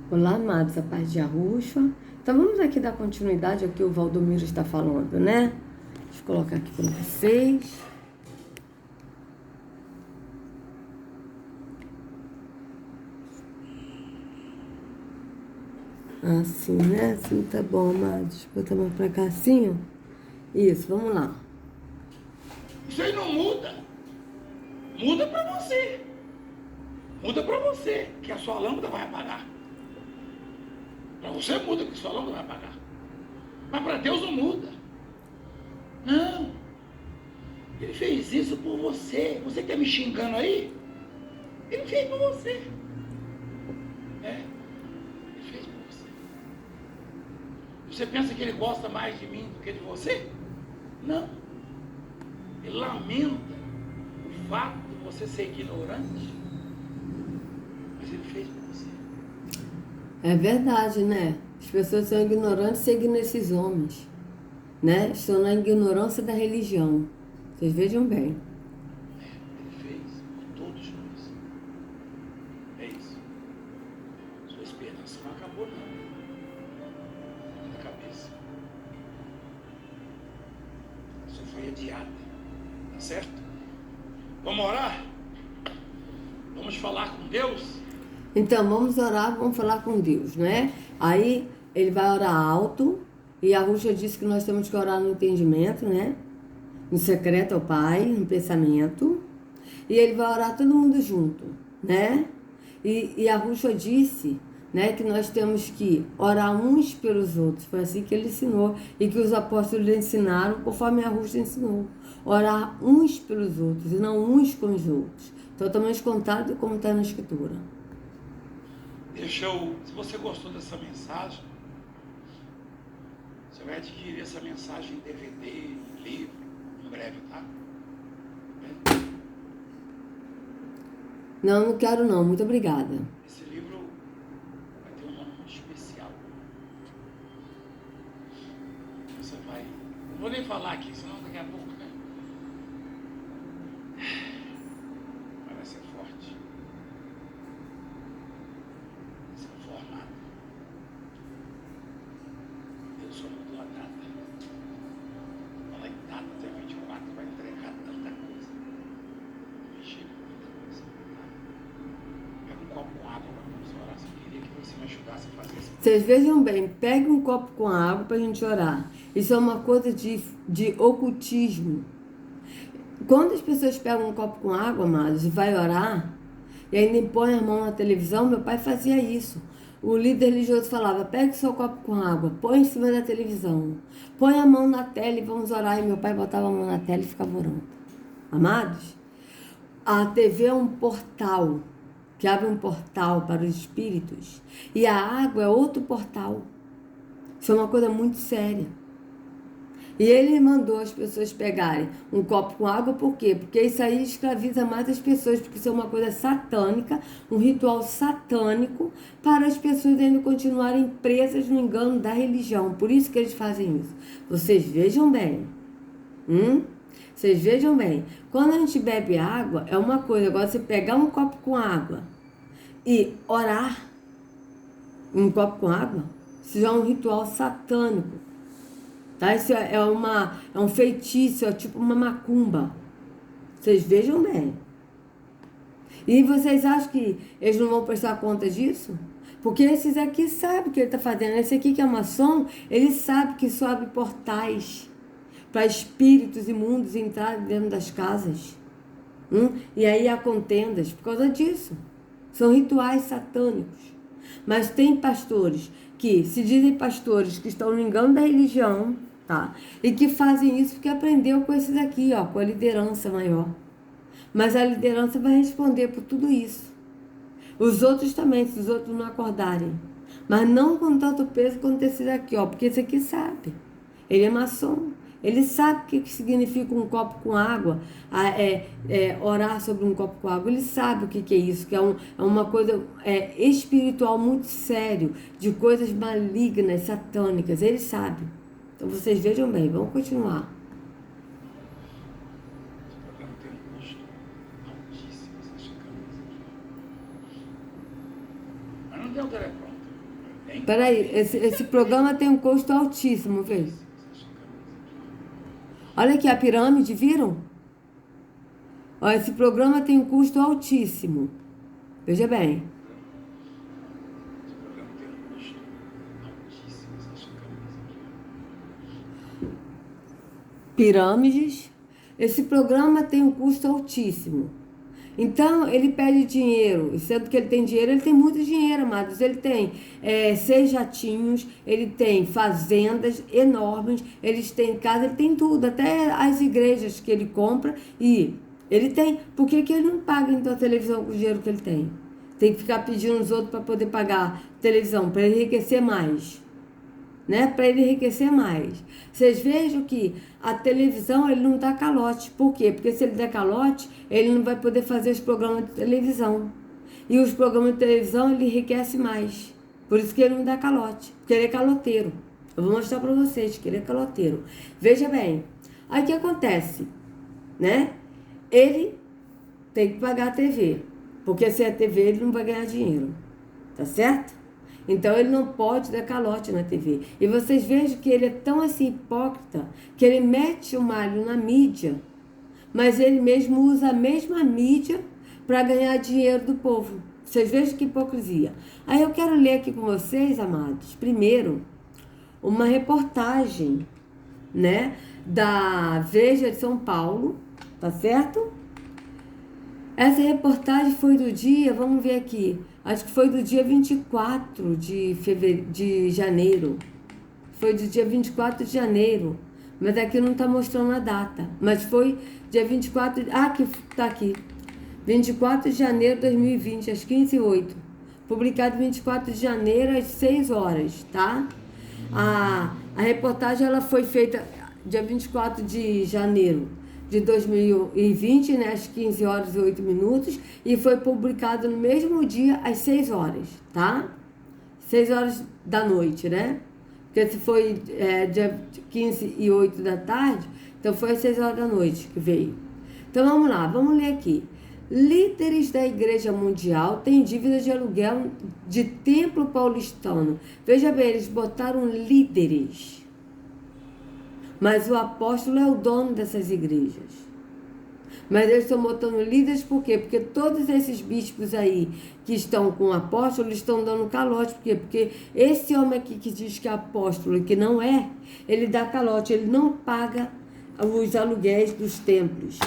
Olá, amados, a paz de Yahushua. Então vamos aqui dar continuidade ao que o Valdomiro está falando, né? Deixa eu colocar aqui para vocês. Assim, né? Assim tá bom, amados. Botar mais pra cá assim, ó. Isso, vamos lá. Isso aí não muda. Muda para você. Muda para você, que a sua lâmpada vai apagar. Para você muda, que a sua lâmpada vai apagar. Mas para Deus não muda. Não. Ele fez isso por você. Você que está me xingando aí, ele fez por você. Ele fez por você. Você pensa que ele gosta mais de mim do que de você? Não. Ele lamenta o fato de você ser ignorante, mas ele fez por você. É verdade, né? As pessoas são ignorantes seguindo esses homens, né? Estão na ignorância da religião. Vocês vejam bem. Ele fez por todos nós. É isso. Sua esperança não acabou, não. Na cabeça. Só foi adiada. Tá certo? Vamos orar? Vamos falar com Deus? Então, vamos orar, vamos falar com Deus, né? Aí, ele vai orar alto, e a Rússia disse que nós temos que orar no entendimento, né? No secreto ao Pai, no pensamento. E ele vai orar todo mundo junto, né? E a Rússia disse, né, que nós temos que orar uns pelos outros. Foi assim que ele ensinou. E que os apóstolos ensinaram, conforme a Rússia ensinou. Orar uns pelos outros, e não uns com os outros. Totalmente contado como está na Escritura. Se você gostou dessa mensagem, você vai adquirir essa mensagem em DVD, em livro, em breve, tá? Não quero não. Muito obrigada. Esse livro vai ter um nome muito especial. Você vai... Não vou nem falar aqui, senão daqui a pouco, né? Mas vai ser forte. Vai ser formado. Deus só mudou a data. Fala em data até 24, vai entregar tanta coisa. Mexer com muita coisa. Pega um copo com água para vamos orar. Eu queria que você me ajudasse a fazer isso. Vocês vejam bem, pegue um copo com água para a gente orar. Isso é uma coisa de ocultismo. Quando as pessoas pegam um copo com água, amados, e vai orar, e ainda põe a mão na televisão, meu pai fazia isso. O líder religioso falava, pegue seu copo com água, põe em cima da televisão, põe a mão na tela e vamos orar. E meu pai botava a mão na tela e ficava orando. Amados, a TV é um portal, que abre um portal para os espíritos, e a água é outro portal. Isso é uma coisa muito séria. E ele mandou as pessoas pegarem um copo com água, por quê? Porque isso aí escraviza mais as pessoas, porque isso é uma coisa satânica, um ritual satânico, para as pessoas ainda continuarem presas no engano da religião. Por isso que eles fazem isso. Vocês vejam bem. Vocês vejam bem. Quando a gente bebe água, é uma coisa. Agora, você pegar um copo com água e orar um copo com água, isso já é um ritual satânico. Tá? Isso é um feitiço, é tipo uma macumba. Vocês vejam bem. E vocês acham que eles não vão prestar conta disso? Porque esses aqui sabem o que ele está fazendo. Esse aqui que é maçom, ele sabe que isso abre portais para espíritos imundos entrarem dentro das casas. E aí há contendas por causa disso. São rituais satânicos. Mas tem pastores que se dizem pastores que estão no engano da religião, tá? E que fazem isso porque aprendeu com esses aqui, ó, com a liderança maior. Mas a liderança vai responder por tudo isso. Os outros também, se os outros não acordarem. Mas não com tanto peso quanto esse daqui, ó, porque esse aqui sabe. Ele é maçom. Ele sabe o que significa um copo com água, orar sobre um copo com água. Ele sabe o que é isso, que é uma coisa espiritual muito sério, de coisas malignas, satânicas. Ele sabe. Então vocês vejam bem, vamos continuar. Esse programa tem um custo altíssimo, essas câmeras aqui. Mas não tem o teleprompter. Tem? Peraí, esse programa tem um custo altíssimo, vê? Olha aqui a pirâmide, viram? Ó, esse programa tem um custo altíssimo. Veja bem. Esse programa tem um custo altíssimo. Essas câmeras aqui, Pirâmides. Esse programa tem um custo altíssimo. Então, ele pede dinheiro, sendo que ele tem dinheiro, ele tem muito dinheiro, amados. Ele tem 6 jatinhos, ele tem fazendas enormes, eles têm casa, ele tem tudo, até as igrejas que ele compra e ele tem. Por que ele não paga então a televisão com o dinheiro que ele tem? Tem que ficar pedindo os outros para poder pagar televisão, para ele enriquecer mais. Né, para ele enriquecer mais. Vocês vejam que a televisão ele não dá calote. Por quê? Porque se ele der calote, ele não vai poder fazer os programas de televisão. E os programas de televisão ele enriquece mais. Por isso que ele não dá calote, porque ele é caloteiro. Eu vou mostrar para vocês que ele é caloteiro. Veja bem, aí o que acontece, né? Ele tem que pagar a TV, porque sem a TV ele não vai ganhar dinheiro, tá certo? Então ele não pode dar calote na TV. E vocês vejam que ele é tão assim hipócrita, que ele mete o malho na mídia, mas ele mesmo usa a mesma mídia para ganhar dinheiro do povo. Vocês vejam que hipocrisia. Aí eu quero ler aqui com vocês, amados, primeiro, uma reportagem, né, da Veja de São Paulo, tá certo? Essa reportagem foi do dia, vamos ver aqui, acho que foi do dia 24 de janeiro. Foi do dia 24 de janeiro. Mas aqui não está mostrando a data. Mas foi dia 24... que está aqui. 24 de janeiro de 2020, às 15h08. Publicado 24 de janeiro, às 6 horas, tá? A reportagem ela foi feita dia 24 de janeiro de 2020, né, às 15 horas e 8 minutos, e foi publicado no mesmo dia, às 6 horas, tá? 6 horas da noite, né? Porque se foi dia 15 e 8 da tarde, então foi às 6 horas da noite que veio. Então vamos lá, vamos ler aqui. Líderes da Igreja Mundial têm dívidas de aluguel de templo paulistano. Veja bem, eles botaram líderes. Mas o apóstolo é o dono dessas igrejas. Mas eles estão botando líderes por quê? Porque todos esses bispos aí que estão com o apóstolo, eles estão dando calote. Por quê? Porque esse homem aqui que diz que é apóstolo e que não é, ele dá calote, ele não paga os aluguéis dos templos.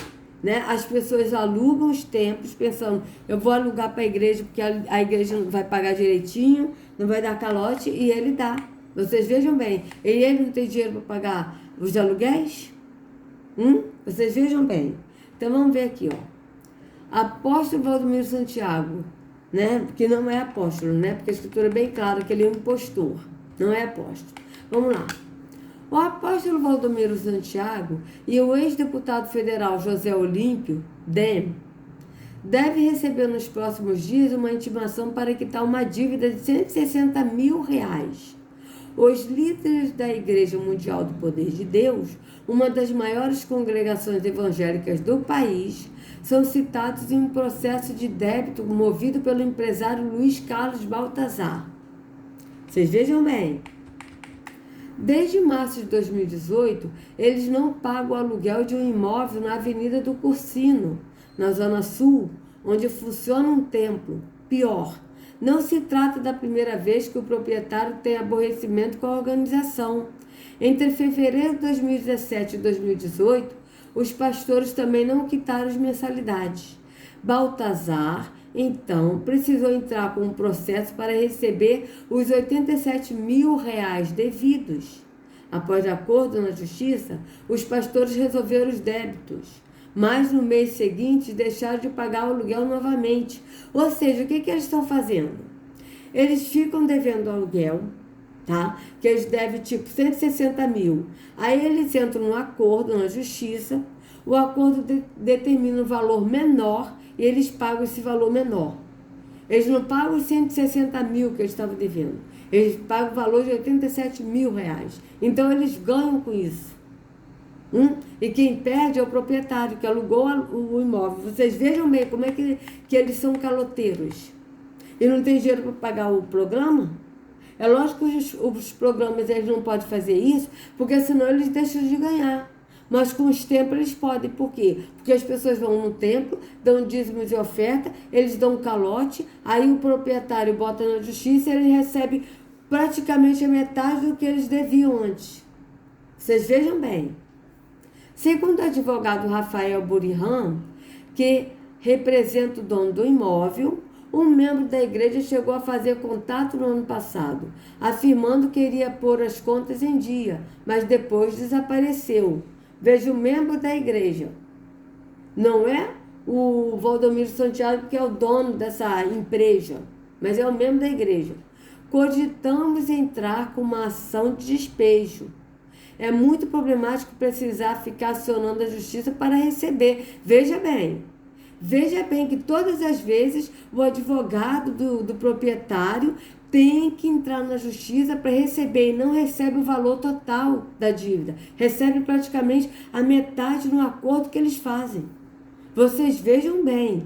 Né? As pessoas alugam os templos pensando, eu vou alugar para a igreja porque a igreja não vai pagar direitinho, não vai dar calote, e ele dá. Vocês vejam bem, ele não tem dinheiro para pagar os aluguéis? Vocês vejam bem. Então vamos ver aqui, ó. Apóstolo Valdomiro Santiago, né? Que não é apóstolo, né? Porque a escritura é bem clara que ele é um impostor, não é apóstolo. Vamos lá. O apóstolo Valdomiro Santiago e o ex-deputado federal José Olímpio, DEM, deve receber nos próximos dias uma intimação para quitar uma dívida de R$160 mil. Os líderes da Igreja Mundial do Poder de Deus, uma das maiores congregações evangélicas do país, são citados em um processo de débito movido pelo empresário Luiz Carlos Baltazar. Vocês vejam bem. Desde março de 2018, eles não pagam o aluguel de um imóvel na Avenida do Cursino, na Zona Sul, onde funciona um templo. Pior, não se trata da primeira vez que o proprietário tem aborrecimento com a organização. Entre fevereiro de 2017 e 2018, os pastores também não quitaram as mensalidades. Baltazar, então, precisou entrar com um processo para receber os R$87 mil devidos. Após acordo na justiça, os pastores resolveram os débitos. Mas no mês seguinte deixaram de pagar o aluguel novamente. Ou seja, o que eles estão fazendo? Eles ficam devendo aluguel, tá? Que eles devem tipo 160 mil. Aí eles entram num acordo na justiça, o acordo determina um valor menor e eles pagam esse valor menor. Eles não pagam os 160 mil que eles estavam devendo. Eles pagam o valor de R$87 mil. Então eles ganham com isso. E quem perde é o proprietário que alugou o imóvel. Vocês vejam bem como é que eles são caloteiros. E não tem dinheiro para pagar o programa? É lógico que os programas eles não podem fazer isso, porque senão eles deixam de ganhar. Mas com os templos eles podem. Por quê? Porque as pessoas vão no templo, dão dízimos e oferta, eles dão um calote, aí o proprietário bota na justiça e ele recebe praticamente a metade do que eles deviam antes. Vocês vejam bem. Segundo o advogado Rafael Burihan, que representa o dono do imóvel, um membro da igreja chegou a fazer contato no ano passado, afirmando que iria pôr as contas em dia, mas depois desapareceu. Veja, o membro da igreja. Não é o Valdomiro Santiago, que é o dono dessa empresa, mas é o membro da igreja. Cogitamos entrar com uma ação de despejo. É muito problemático precisar ficar acionando a justiça para receber. Veja bem que todas as vezes o advogado do proprietário tem que entrar na justiça para receber e não recebe o valor total da dívida. Recebe praticamente a metade no acordo que eles fazem. Vocês vejam bem.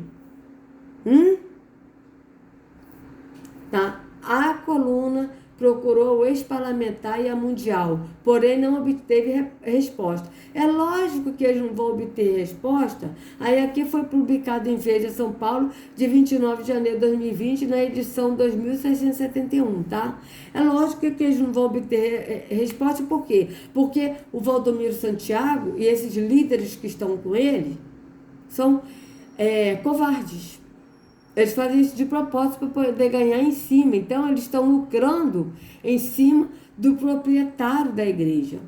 Tá? A coluna procurou o ex-parlamentar e a mundial, porém não obteve resposta. É lógico que eles não vão obter resposta. Aí aqui foi publicado em Veja São Paulo, de 29 de janeiro de 2020, na edição 2671, tá? É lógico que eles não vão obter resposta, por quê? Porque o Valdomiro Santiago e esses líderes que estão com ele são covardes. Eles fazem isso de propósito para poder ganhar em cima. Então, eles estão lucrando em cima do proprietário da igreja.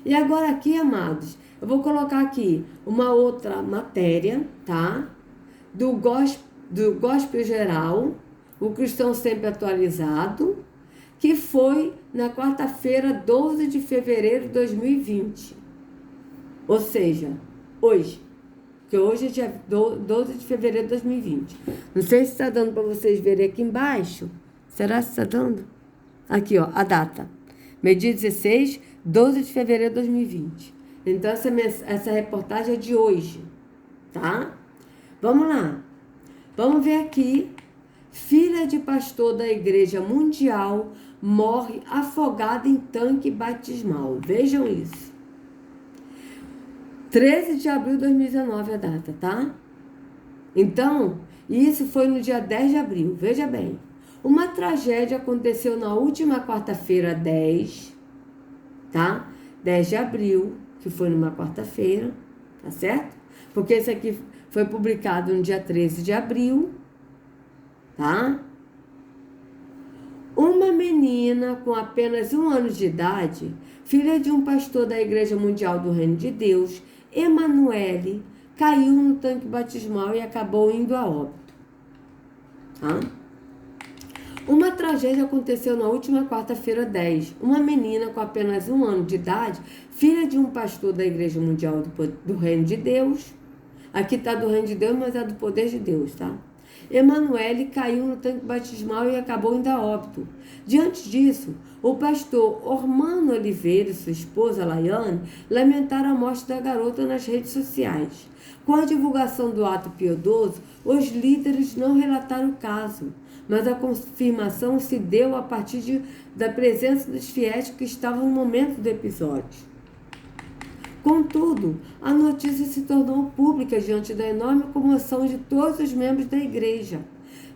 E agora aqui, amados, eu vou colocar aqui uma outra matéria, tá? Do Gospel Geral, o Cristão Sempre Atualizado, que foi na quarta-feira, 12 de fevereiro de 2020. Ou seja, hoje. Porque hoje é dia 12 de fevereiro de 2020. Não sei se está dando para vocês verem aqui embaixo. Será que está dando? Aqui, ó, a data. Meio-dia 16, 12 de fevereiro de 2020. Então, essa reportagem é de hoje, tá? Vamos lá. Vamos ver aqui. Filha de pastor da Igreja Mundial morre afogada em tanque batismal. Vejam isso. 13 de abril de 2019 é a data, tá? Então, isso foi no dia 10 de abril, veja bem. Uma tragédia aconteceu na última quarta-feira, 10, tá? 10 de abril, que foi numa quarta-feira, tá certo? Porque esse aqui foi publicado no dia 13 de abril, tá? Uma menina com apenas 1 ano de idade, filha de um pastor da Igreja Mundial do Reino de Deus, Emanuele, caiu no tanque batismal e acabou indo a óbito. Tá? Uma tragédia aconteceu na última quarta-feira, 10. Uma menina com apenas 1 ano de idade, filha de um pastor da Igreja Mundial do Reino de Deus, aqui está do Reino de Deus, mas é do poder de Deus, tá? Emanuele caiu no tanque batismal e acabou indo a óbito. Diante disso, o pastor Ormano Oliveira e sua esposa Laiane lamentaram a morte da garota nas redes sociais. Com a divulgação do ato piedoso, os líderes não relataram o caso, mas a confirmação se deu a partir da presença dos fiéis que estavam no momento do episódio. Contudo, a notícia se tornou pública diante da enorme comoção de todos os membros da igreja.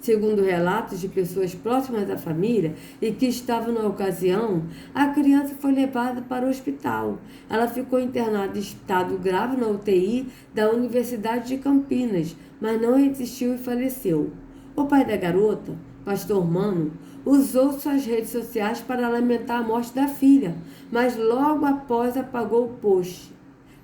Segundo relatos de pessoas próximas da família e que estavam na ocasião, a criança foi levada para o hospital. Ela ficou internada em estado grave na UTI da Universidade de Campinas, mas não resistiu e faleceu. O pai da garota, pastor Mano, usou suas redes sociais para lamentar a morte da filha, mas logo após apagou o post.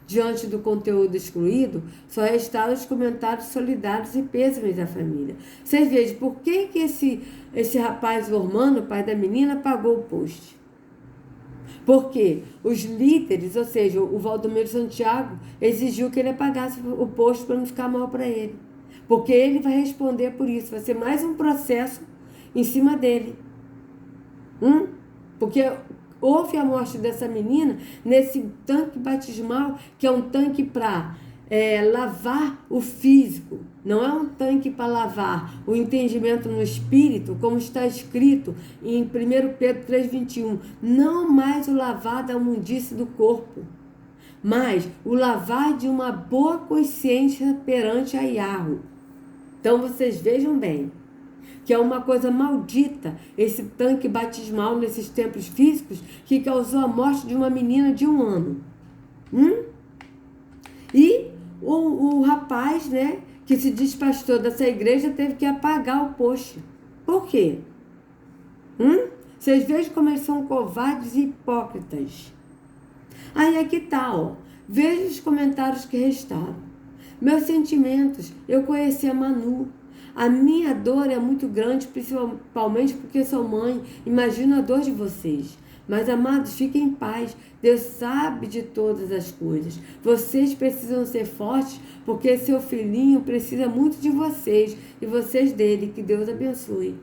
Diante do conteúdo excluído, só restaram os comentários solidários e pêsames à família. Vocês vejam, por que esse rapaz Ormano, pai da menina, apagou o post? Porque os líderes, ou seja, o Valdomiro Santiago, exigiu que ele apagasse o post para não ficar mal para ele. Porque ele vai responder por isso, vai ser mais um processo em cima dele. Porque houve a morte dessa menina nesse tanque batismal, que é um tanque para lavar o físico. Não é um tanque para lavar o entendimento no espírito, como está escrito em 1 Pedro 3,21. Não mais o lavar da imundície do corpo, mas o lavar de uma boa consciência perante a Yahweh. Então vocês vejam bem que é uma coisa maldita esse tanque batismal nesses templos físicos que causou a morte de uma menina de 1 ano. E o rapaz, né, que se diz pastor dessa igreja teve que apagar o post. Por quê? Vocês vejam como eles são covardes e hipócritas. Aí aqui tá, ó. Veja os comentários que restaram. Meus sentimentos, eu conheci a Manu. A minha dor é muito grande, principalmente porque sou mãe. Imagino a dor de vocês. Mas, amados, fiquem em paz. Deus sabe de todas as coisas. Vocês precisam ser fortes, porque seu filhinho precisa muito de vocês e vocês dele. Que Deus abençoe.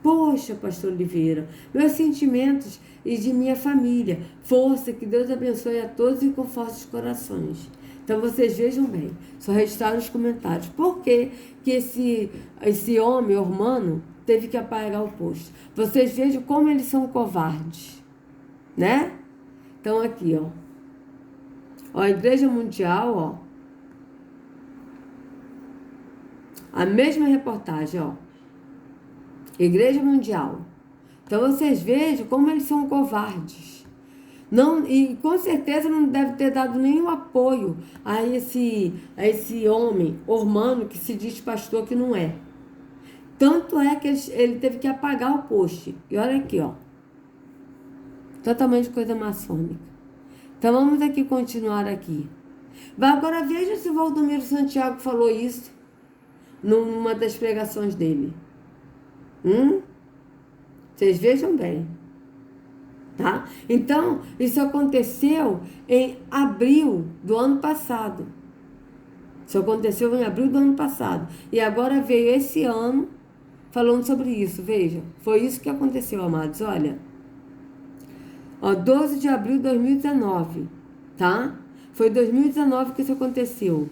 Poxa, pastor Oliveira, meus sentimentos e de minha família. Força, que Deus abençoe a todos e conforte os corações. Então, vocês vejam bem, só restaram os comentários. Por que esse homem, humano, teve que apagar o post? Vocês vejam como eles são covardes, né? Então, aqui, ó. Ó, a Igreja Mundial, ó. A mesma reportagem, ó. Igreja Mundial. Então, vocês vejam como eles são covardes. Não, e com certeza não deve ter dado nenhum apoio a esse homem, Ormano, que se diz pastor, que não é. Tanto é que ele teve que apagar o post. E olha aqui, ó. Totalmente coisa maçônica. Então vamos aqui continuar aqui. Agora veja se o Valdomiro Santiago falou isso numa das pregações dele. Vocês vejam bem. Tá? Então, isso aconteceu em abril do ano passado. Isso aconteceu em abril do ano passado. E agora veio esse ano falando sobre isso. Veja, foi isso que aconteceu, amados. Olha, ó, 12 de abril de 2019, tá? Foi 2019 que isso aconteceu.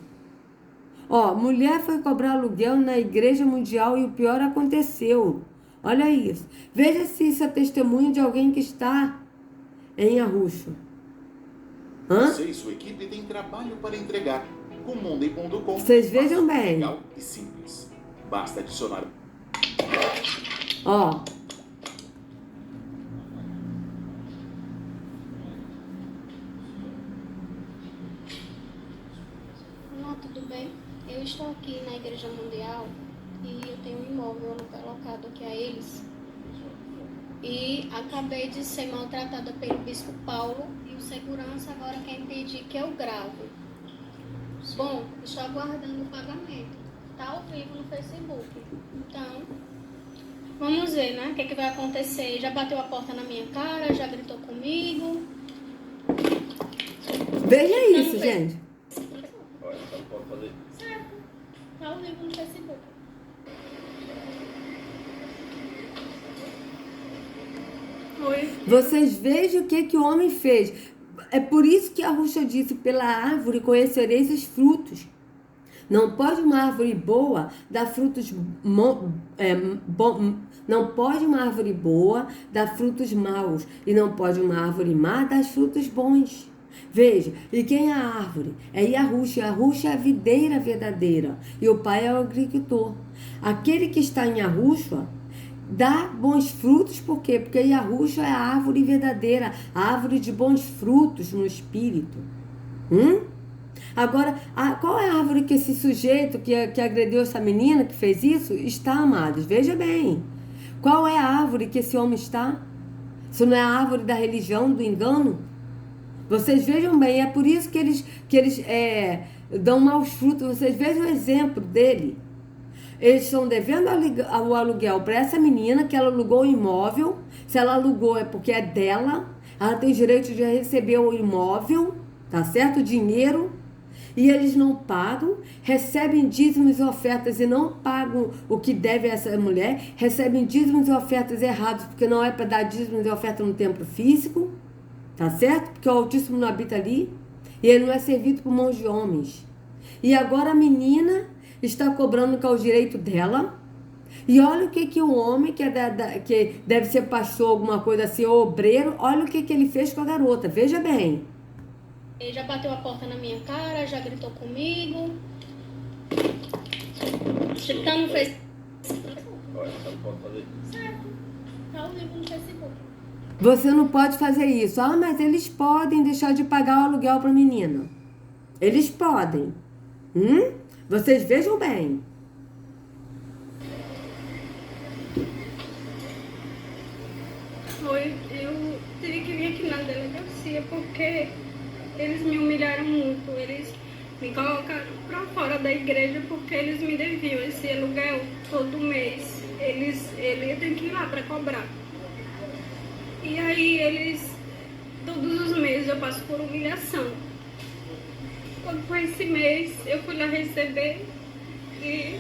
Ó, mulher foi cobrar aluguel na Igreja Mundial e o pior aconteceu. Olha isso. Veja se isso é testemunho de alguém que está em Arusha. Você e sua equipe têm trabalho para entregar. Com Monday.com. Vocês vejam bem. Legal e simples. Basta adicionar. Ó. Olá, tudo bem? Eu estou aqui na Igreja Mundial e eu tenho um imóvel alocado aqui a eles. E acabei de ser maltratada pelo Bispo Paulo e o segurança agora quer impedir que eu grave. Bom, estou aguardando o pagamento. Está ao vivo no Facebook. Então, vamos ver, né? O que vai acontecer. Já bateu a porta na minha cara, já gritou comigo. Veja isso, gente. Olha, só pode fazer. Certo. Está ao vivo no Facebook. Vocês vejam o que o homem fez. É por isso que a Arusha disse, pela árvore conhecereis os frutos. Não pode uma árvore boa dar frutos não pode uma árvore boa dar frutos maus. E não pode uma árvore má dar frutos bons. Veja, e quem é a árvore? É Yahusha. Yahusha é a videira verdadeira. E o pai é o agricultor. Aquele que está em Yahusha dá bons frutos, por quê? Porque Yahusha é a árvore verdadeira, a árvore de bons frutos no espírito. Agora, qual é a árvore que esse sujeito que agrediu essa menina, que fez isso, está, amados? Veja bem. Qual é a árvore que esse homem está? Isso não é a árvore da religião, do engano? Vocês vejam bem, é por isso que eles dão maus frutos. Vocês vejam o exemplo dele. Eles estão devendo o aluguel para essa menina, que ela alugou o imóvel. Se ela alugou é porque é dela. Ela tem direito de receber o imóvel, tá certo? O dinheiro. E eles não pagam, recebem dízimos e ofertas e não pagam o que deve a essa mulher. Recebem dízimos e ofertas errados, porque não é para dar dízimos e ofertas no templo físico. Tá certo? Porque o Altíssimo não habita ali. E ele não é servido por mãos de homens. E agora a menina está cobrando que é o direito dela. E olha o que o homem, que deve ser pastor, alguma coisa assim, ou obreiro, olha o que ele fez com a garota. Veja bem. Ele já bateu a porta na minha cara, já gritou comigo. Tá no Facebook. Certo. Tá ao vivo no Facebook. Você não pode fazer isso. Ah, mas eles podem deixar de pagar o aluguel para a menina. Eles podem. Vocês vejam bem. Eu tive que vir aqui na delegacia porque eles me humilharam muito. Eles me colocaram pra fora da igreja porque eles me deviam esse aluguel todo mês. Eu tenho que ir lá pra cobrar. E aí todos os meses eu passo por humilhação. Quando foi esse mês, eu fui lá receber e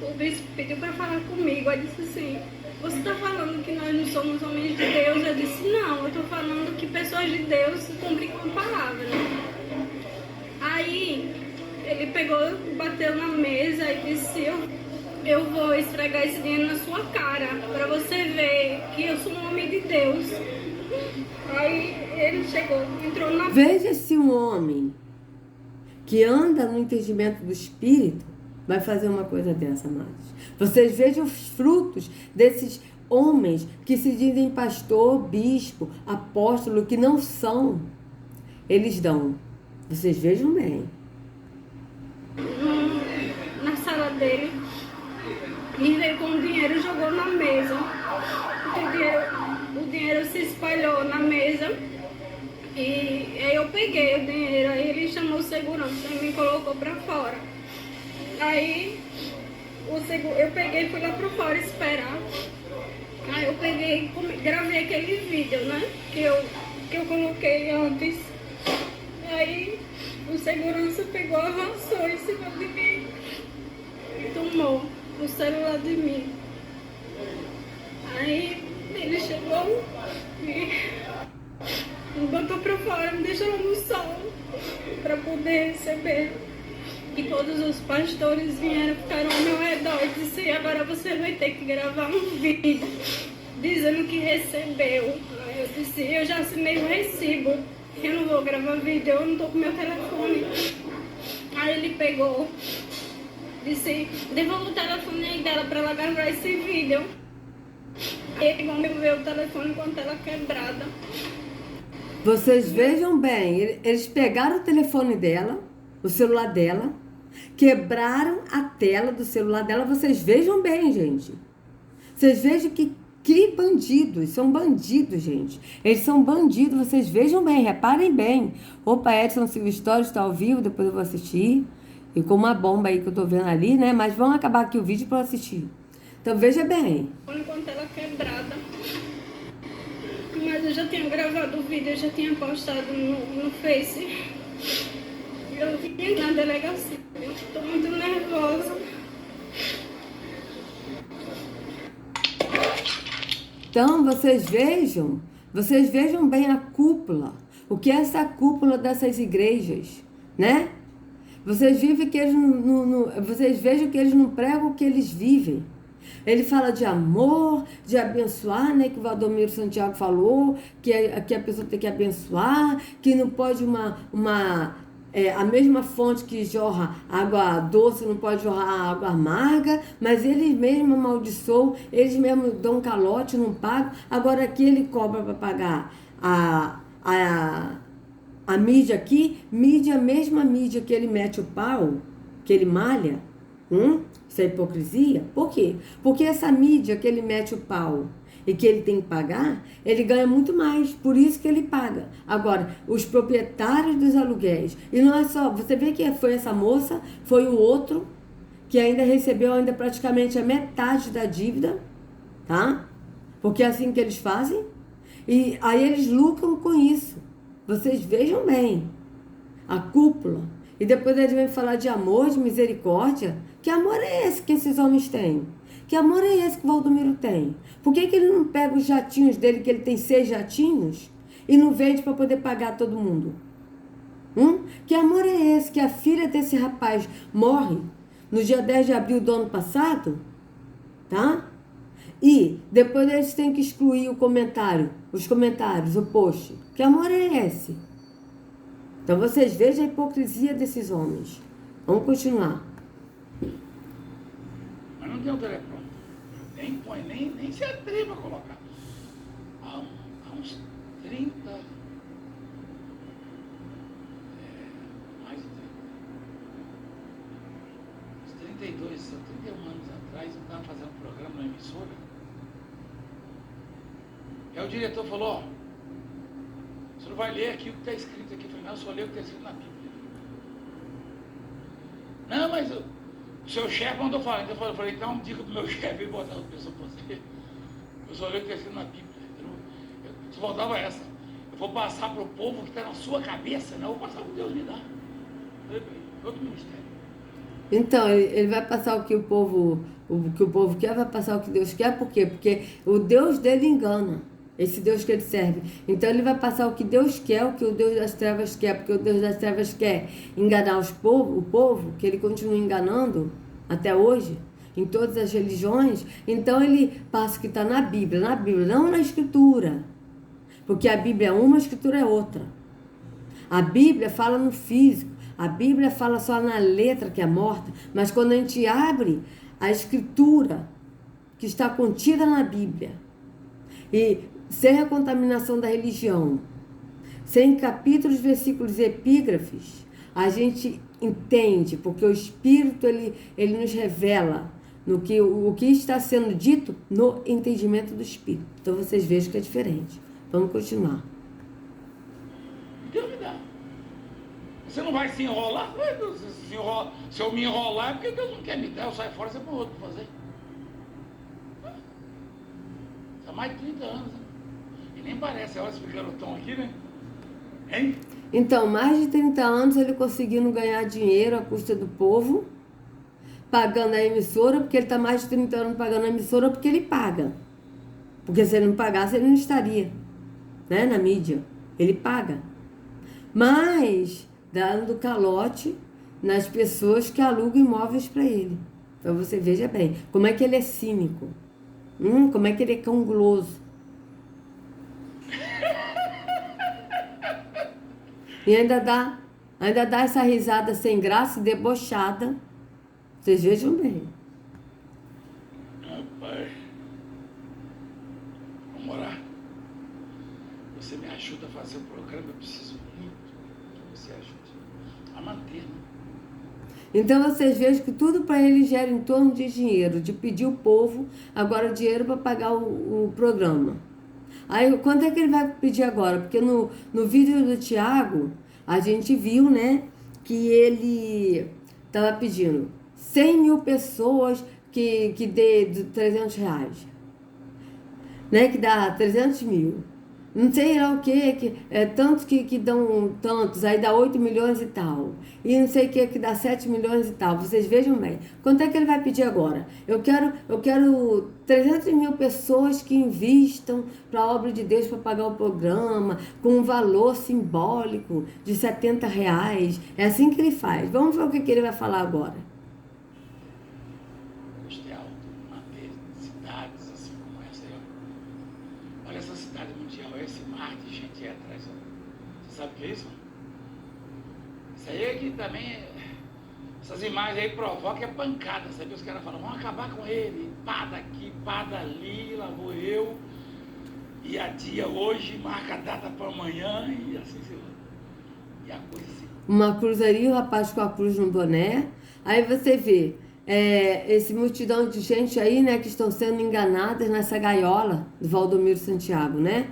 o bispo pediu pra falar comigo. Aí disse assim: você está falando que nós não somos homens de Deus? Eu disse: não, eu estou falando que pessoas de Deus cumprem com a palavra. Aí ele pegou, bateu na mesa e disse: eu vou esfregar esse dinheiro na sua cara para você ver que eu sou um homem de Deus. Aí ele chegou, entrou na... Veja se um homem que anda no entendimento do Espírito vai fazer uma coisa dessa, amados. Vocês vejam os frutos desses homens que se dizem pastor, bispo, apóstolo, que não são. Eles dão. Vocês vejam bem. Na sala dele, e veio com o dinheiro e jogou na mesa. O dinheiro se espalhou na mesa. E aí eu peguei o dinheiro, aí ele chamou o segurança e me colocou pra fora. Aí eu peguei e fui lá pra fora esperar. Aí eu peguei e gravei aquele vídeo, né? Que eu coloquei antes. Aí o segurança pegou, avançou em cima de mim e tomou o celular de mim. Aí ele chegou e me botou pra fora, me deixou no sol pra poder receber. E todos os pastores vieram, ficaram ao meu redor e disseram: agora você vai ter que gravar um vídeo dizendo que recebeu. Aí eu disse: eu já assinei o recibo, eu não vou gravar vídeo, eu não tô com meu telefone. Aí ele pegou, disse: devolva o telefone aí dela pra ela gravar esse vídeo. Aí ele devolveu o telefone com a tela quebrada. Vocês vejam bem, eles pegaram o telefone dela, o celular dela, quebraram a tela do celular dela. Vocês vejam bem, gente. Vocês vejam que bandidos. São bandidos, gente. Eles são bandidos. Vocês vejam bem, reparem bem. Opa, Edson Silva Stories está ao vivo, depois eu vou assistir. E com uma bomba aí que eu tô vendo ali, né? Mas vamos acabar aqui o vídeo para eu assistir. Então veja bem. Enquanto ela quebrada. Mas eu já tinha gravado o vídeo, eu já tinha postado no Face. Eu vim na delegacia, eu tô muito nervosa. Então, vocês vejam bem a cúpula. O que é essa cúpula dessas igrejas, né? Vocês vejam que eles não pregam o que eles vivem. Ele fala de amor, de abençoar, né? Que o Valdomiro Santiago falou, que a pessoa tem que abençoar, que não pode a mesma fonte que jorra água doce não pode jorrar água amarga, mas eles mesmos amaldiçoam, eles mesmos dão um calote, não pagam. Agora aqui ele cobra para pagar a mídia aqui, a mesma mídia que ele mete o pau, que ele malha. Isso é hipocrisia? Por quê? Porque essa mídia que ele mete o pau e que ele tem que pagar, ele ganha muito mais, por isso que ele paga. Agora, os proprietários dos aluguéis, e não é só, você vê que foi essa moça, foi o outro, que ainda recebeu praticamente a metade da dívida, tá? Porque é assim que eles fazem, e aí eles lucram com isso. Vocês vejam bem, a cúpula, e depois eles vêm falar de amor, de misericórdia. Que amor é esse que esses homens têm? Que amor é esse que o Valdomiro tem? Por que ele não pega os jatinhos dele, que ele tem 6 jatinhos, e não vende para poder pagar todo mundo? Que amor é esse? Que a filha desse rapaz morre no dia 10 de abril do ano passado, tá? E depois eles têm que excluir os comentários, o post. Que amor é esse? Então vocês vejam a hipocrisia desses homens. Vamos continuar. Mas não tem o teleprompter. Nem põe, nem se atreva a colocar. Há uns 30, mais de 30, uns 32, 31 anos atrás, eu estava fazendo um programa na emissora. Aí o diretor falou, ó, você não vai ler aqui o que está escrito aqui. Eu falei, não, eu só leio o que está escrito na Bíblia. Não, mas o seu chefe mandou falar. Então eu falei, então diga pro meu chefe e botar outra pessoa para você. Eu só leio o que está escrito na Bíblia. Se voltava essa, eu vou passar para o povo que está na sua cabeça, não, eu vou passar para o Deus me dá. Outro ministério. Então, ele vai passar o que o povo quer, vai passar o que Deus quer, por quê? Porque o Deus dele engana, esse Deus que ele serve. Então ele vai passar o que Deus quer, o que o Deus das trevas quer, porque o Deus das trevas quer enganar o povo, que ele continua enganando até hoje, em todas as religiões. Então ele passa o que está na Bíblia, não na Escritura. Porque a Bíblia é uma, a Escritura é outra. A Bíblia fala no físico, a Bíblia fala só na letra que é morta, mas quando a gente abre a Escritura que está contida na Bíblia, e sem a contaminação da religião, sem capítulos, versículos e epígrafes, a gente entende, porque o Espírito ele nos revela o que está sendo dito no entendimento do Espírito. Então vocês vejam que é diferente. Vamos continuar. Deus me dá. Você não vai se enrolar? Se eu me enrolar é porque Deus não quer me dar, eu saio fora, você põe outro para fazer. Há mais de 30 anos, né? E nem parece, olha explicando o tom aqui, né? Hein? Então, mais de 30 anos ele conseguindo ganhar dinheiro à custa do povo, pagando a emissora, porque ele está mais de 30 anos pagando a emissora porque ele paga. Porque se ele não pagasse, ele não estaria, né, na mídia. Ele paga. Mas dando calote nas pessoas que alugam imóveis para ele. Então você veja bem, como é que ele é cínico. Como é que ele é canguloso. E ainda dá essa risada sem graça e debochada. Vocês vejam bem. Rapaz, vamos orar. Você me ajuda a fazer o programa, eu preciso muito que você ajude a manter, né? Então vocês vejam que tudo para ele gera em torno de dinheiro, de pedir o povo agora dinheiro para pagar o programa. Aí quanto é que ele vai pedir agora? Porque no vídeo do Tiago, a gente viu, né, que ele estava pedindo 100 mil pessoas que dê R$300, né, que dá 300 mil. Não sei lá o que é tantos que dão tantos, aí dá 8 milhões e tal. E não sei o que dá 7 milhões e tal. Vocês vejam bem. Quanto é que ele vai pedir agora? Eu quero 300 mil pessoas que invistam para a obra de Deus, para pagar o programa, com um valor simbólico de R$70. É assim que ele faz. Vamos ver o que ele vai falar agora. Custo alto, manter cidades assim como essa aí, ó. Olha essa cidade mundial, esse mar de gente aí atrás, ó. Você sabe o que é isso? Isso aí é que também, essas imagens aí provocam pancada, sabe? Os caras falam, vamos acabar com ele, pá daqui, pá dali, lá vou eu, e a dia hoje, marca a data para amanhã, e assim se vai. E a coisa assim. Uma cruz ali, o rapaz com a cruz no boné. Aí você vê esse multidão de gente aí, né, que estão sendo enganadas nessa gaiola do Valdomiro Santiago, né?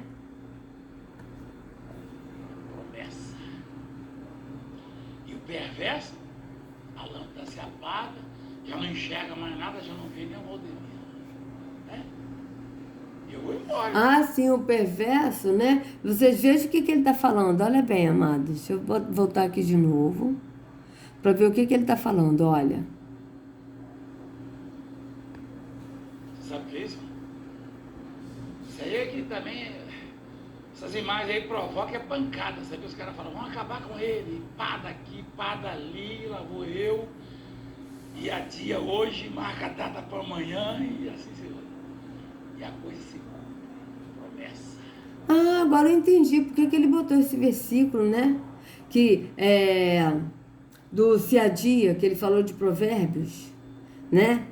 Promessa. E o perverso, a lâmpada se apaga, já não enxerga mais nada, já não vê nem o Valdomiro. Né? E eu vou embora. Ah, sim, o perverso, né? Vocês vejam o que ele está falando. Olha bem, amados. Deixa eu voltar aqui de novo para ver o que ele está falando. Olha. Você sabe o que é isso? Isso aí é que também, Essas imagens aí provocam é pancada, sabe? Os caras falam, vamos acabar com ele, pá daqui, pá dali, lá vou eu, e a dia hoje, marca a data para amanhã, e assim se vai. E a coisa se cumpre, promessa. Ah, agora eu entendi porque que ele botou esse versículo, né? Que é do se adia, que ele falou de Provérbios, né?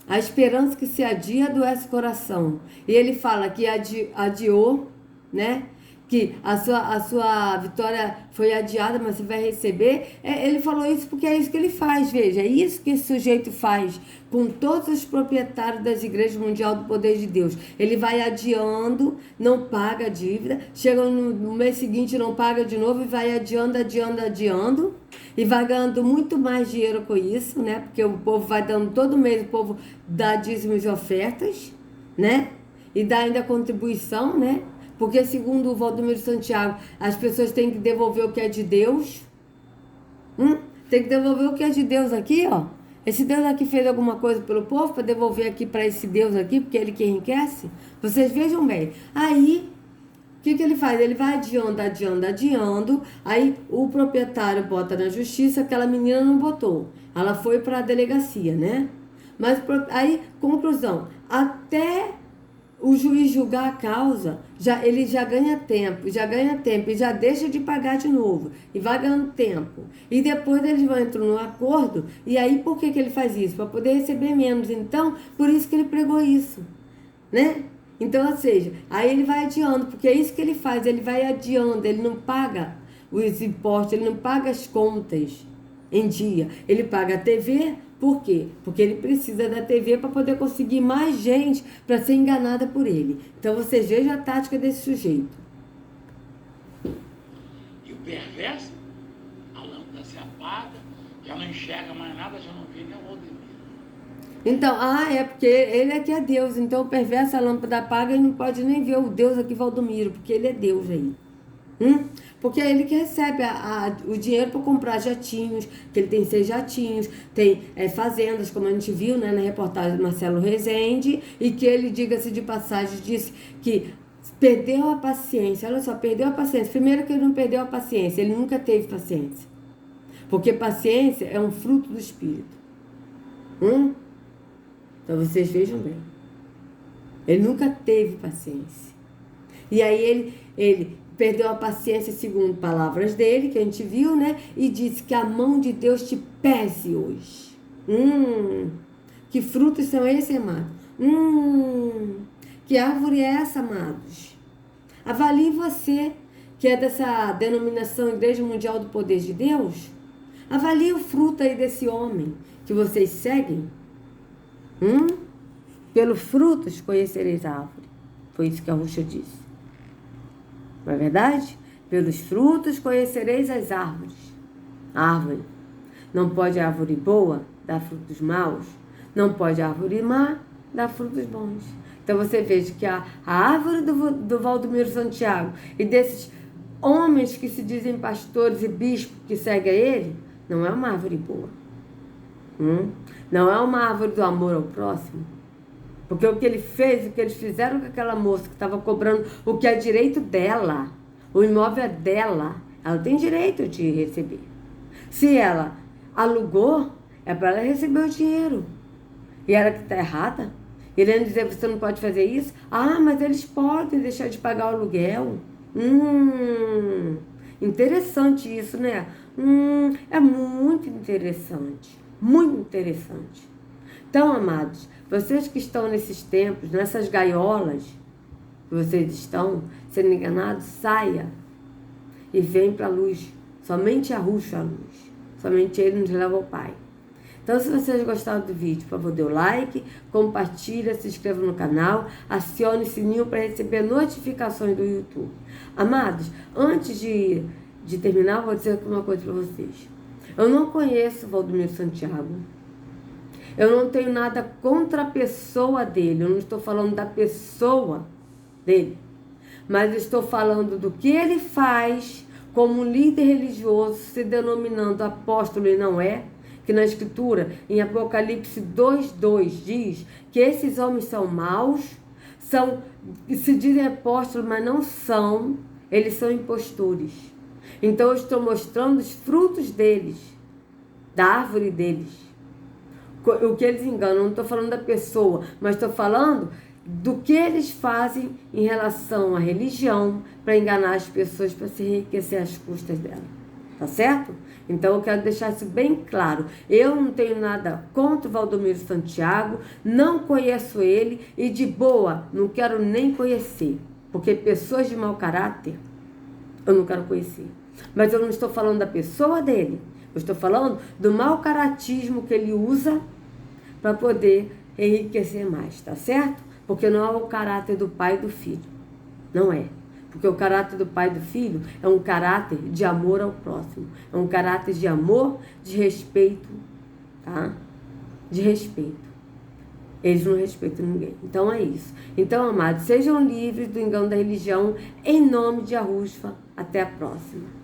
A esperança que se adia adoece o coração. E ele fala que adiou, né? Que a sua vitória foi adiada, mas você vai receber. Ele falou isso porque é isso que ele faz, veja. É isso que esse sujeito faz com todos os proprietários das igrejas mundial do poder de Deus. Ele vai adiando, não paga a dívida, chega no mês seguinte, não paga de novo e vai adiando. E vai ganhando muito mais dinheiro com isso, né? Porque o povo vai dando todo mês, o povo dá dízimos e ofertas, né? E dá ainda contribuição, né? Porque segundo o Valdomiro Santiago, as pessoas têm que devolver o que é de Deus. Tem que devolver o que é de Deus aqui, ó. Esse Deus aqui fez alguma coisa pelo povo para devolver aqui para esse Deus aqui, porque ele que enriquece. Vocês vejam bem. Aí, o que ele faz? Ele vai adiando. Aí o proprietário bota na justiça, aquela menina não botou. Ela foi para a delegacia, né? Mas aí, conclusão, até o juiz julgar a causa, ele já ganha tempo, e já deixa de pagar de novo, e vai ganhando tempo. E depois eles vão entrar num acordo, e aí por que ele faz isso? Para poder receber menos. Então, por isso que ele pregou isso, né? Então, ou seja, aí ele vai adiando, porque é isso que ele faz, ele vai adiando, ele não paga os impostos, ele não paga as contas em dia, ele paga a TV. Por quê? Porque ele precisa da TV para poder conseguir mais gente para ser enganada por ele. Então vocês vejam a tática desse sujeito. E o perverso, a lâmpada se apaga, já não enxerga mais nada, já não vê nem o Valdemiro. Então, é porque ele é que é Deus. Então o perverso, a lâmpada apaga e não pode nem ver o Deus aqui, Valdomiro, porque ele é Deus aí. Porque é ele que recebe o dinheiro para comprar jatinhos, que ele tem 6 jatinhos, tem fazendas, como a gente viu, né, na reportagem do Marcelo Rezende, e que ele, diga-se de passagem, disse que perdeu a paciência. Olha só, perdeu a paciência. Primeiro que ele não perdeu a paciência, ele nunca teve paciência. Porque paciência é um fruto do Espírito. Então vocês vejam bem. Ele nunca teve paciência. E aí ele perdeu a paciência, segundo palavras dele, que a gente viu, né? E disse que a mão de Deus te pese hoje. Que frutos são esses, amados? Que árvore é essa, amados? Avalie você, que é dessa denominação Igreja Mundial do Poder de Deus. Avalie o fruto aí desse homem que vocês seguem. Pelos frutos conhecereis a árvore. Foi isso que a Ruxa disse. Não é verdade? Pelos frutos conhecereis as árvores. Árvore. Não pode a árvore boa dar frutos maus. Não pode a árvore má dar frutos bons. Então você veja que a árvore do Valdomiro Santiago e desses homens que se dizem pastores e bispos que seguem a ele, não é uma árvore boa. Não é uma árvore do amor ao próximo. Porque o que ele fez, o que eles fizeram com aquela moça que estava cobrando o que é direito dela, o imóvel é dela, ela tem direito de receber. Se ela alugou, é para ela receber o dinheiro. E ela que está errada. Ele ia dizer, você não pode fazer isso? Mas eles podem deixar de pagar o aluguel. Interessante isso, né? É muito interessante. Muito interessante. Então, amados, vocês que estão nesses tempos, nessas gaiolas que vocês estão sendo enganados, saia e vem para a luz. Somente a Ruxa a luz. Somente Ele nos leva ao Pai. Então, se vocês gostaram do vídeo, por favor, dê o like, compartilha, se inscreva no canal, acione o sininho para receber notificações do YouTube. Amados, antes de terminar, eu vou dizer uma coisa para vocês. Eu não conheço o Valdomiro Santiago. Eu não tenho nada contra a pessoa dele. Eu não estou falando da pessoa dele. Mas estou falando do que ele faz como líder religioso, se denominando apóstolo e não é. Que na Escritura, em Apocalipse 2:2, diz que esses homens são maus, se dizem apóstolos, mas não são. Eles são impostores. Então eu estou mostrando os frutos deles, da árvore deles. O que eles enganam, não estou falando da pessoa, mas estou falando do que eles fazem em relação à religião para enganar as pessoas, para se enriquecer às custas dela. Tá certo? Então eu quero deixar isso bem claro. Eu não tenho nada contra o Valdomiro Santiago, não conheço ele e de boa, não quero nem conhecer. Porque pessoas de mau caráter eu não quero conhecer. Mas eu não estou falando da pessoa dele. Eu estou falando do mau caratismo que ele usa para poder enriquecer mais, tá certo? Porque não é o caráter do pai e do filho. Não é. Porque o caráter do pai e do filho é um caráter de amor ao próximo. É um caráter de amor, de respeito, tá? De respeito. Eles não respeitam ninguém. Então é isso. Então, amados, sejam livres do engano da religião, em nome de Arusfa. Até a próxima.